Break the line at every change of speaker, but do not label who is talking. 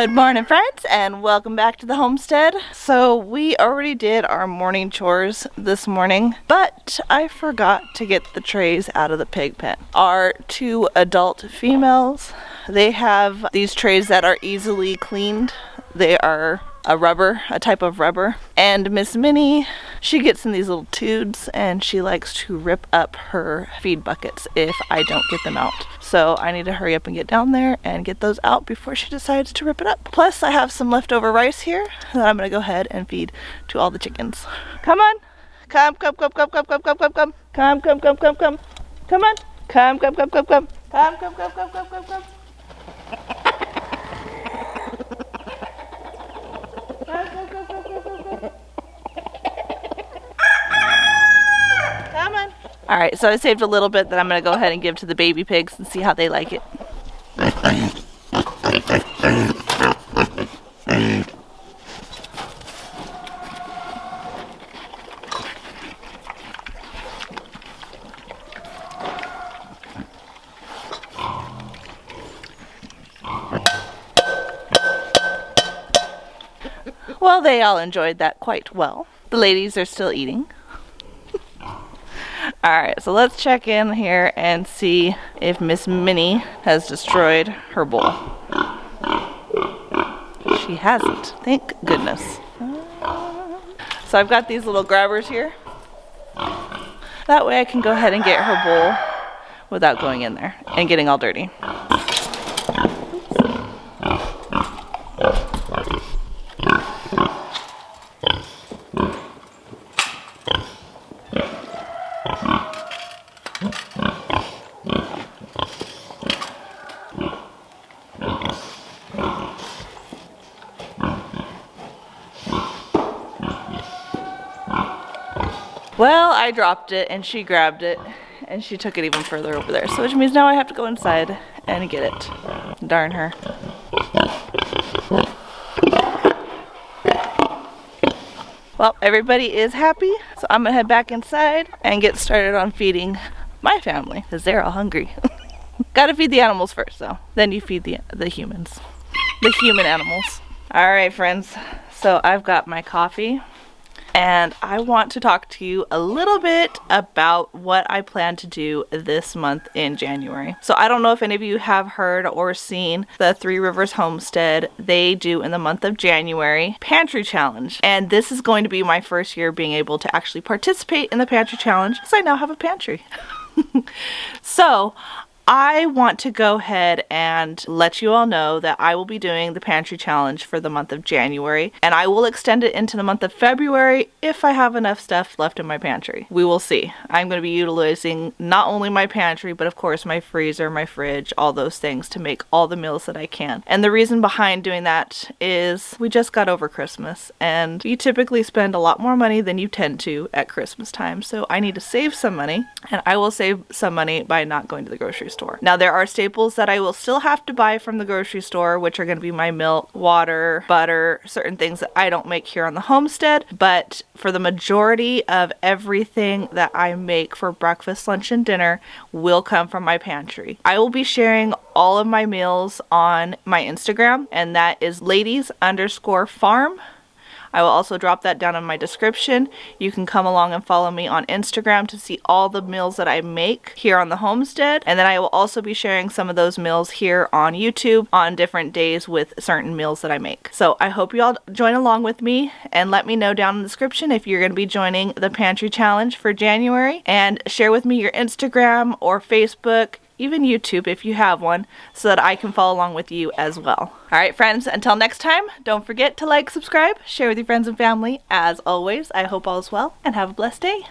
Good morning, friends, and welcome back to the homestead. So we already did our morning chores this morning, but I forgot to get the trays out of the pig pen. Our two adult females, they have these trays that are easily cleaned. They are a type of rubber. And Miss Minnie, she gets in these little tubes and she likes to rip up her feed buckets if I don't get them out. So I need to hurry up and get down there and get those out before she decides to rip it up. Plus I have some leftover rice here that I'm gonna go ahead and feed to all the chickens. Come on. Come. Come on. Come. Come on. Alright, so I saved a little bit that I'm going to go ahead and give to the baby pigs and see how they like it. Well, they all enjoyed that quite well. The ladies are still eating. Alright, so let's check in here and see if Miss Minnie has destroyed her bowl. She hasn't, thank goodness. So I've got these little grabbers here. That way I can go ahead and get her bowl without going in there and getting all dirty. Well, I dropped it and she grabbed it and she took it even further over there. So which means now I have to go inside and get it. Darn her. Well, everybody is happy, so I'm gonna head back inside and get started on feeding my family because they're all hungry. Gotta feed the animals first though. Then you feed the humans. The human animals. Alright friends, so I've got my coffee. And I want to talk to you a little bit about what I plan to do this month in January. So I don't know if any of you have heard or seen the Three Rivers Homestead. They do in the month of January Pantry Challenge. And this is going to be my first year being able to actually participate in the Pantry Challenge because I now have a pantry. So I want to go ahead and let you all know that I will be doing the Pantry Challenge for the month of January, and I will extend it into the month of February if I have enough stuff left in my pantry. We will see. I'm going to be utilizing not only my pantry, but of course my freezer, my fridge, all those things to make all the meals that I can. And the reason behind doing that is we just got over Christmas, and you typically spend a lot more money than you tend to at Christmas time, so I need to save some money, and I will save some money by not going to the grocery store. Now there are staples that I will still have to buy from the grocery store, which are going to be my milk, water, butter, certain things that I don't make here on the homestead, but for the majority of everything that I make for breakfast, lunch, and dinner will come from my pantry. I will be sharing all of my meals on my Instagram, and that is ladies_farm. I will also drop that down in my description. You can come along and follow me on Instagram to see all the meals that I make here on the homestead. And then I will also be sharing some of those meals here on YouTube on different days with certain meals that I make. So I hope you all join along with me and let me know down in the description if you're going to be joining the Pantry Challenge for January. And share with me your Instagram or Facebook, even YouTube if you have one, so that I can follow along with you as well. Alright friends, until next time, don't forget to like, subscribe, share with your friends and family. As always, I hope all is well and have a blessed day.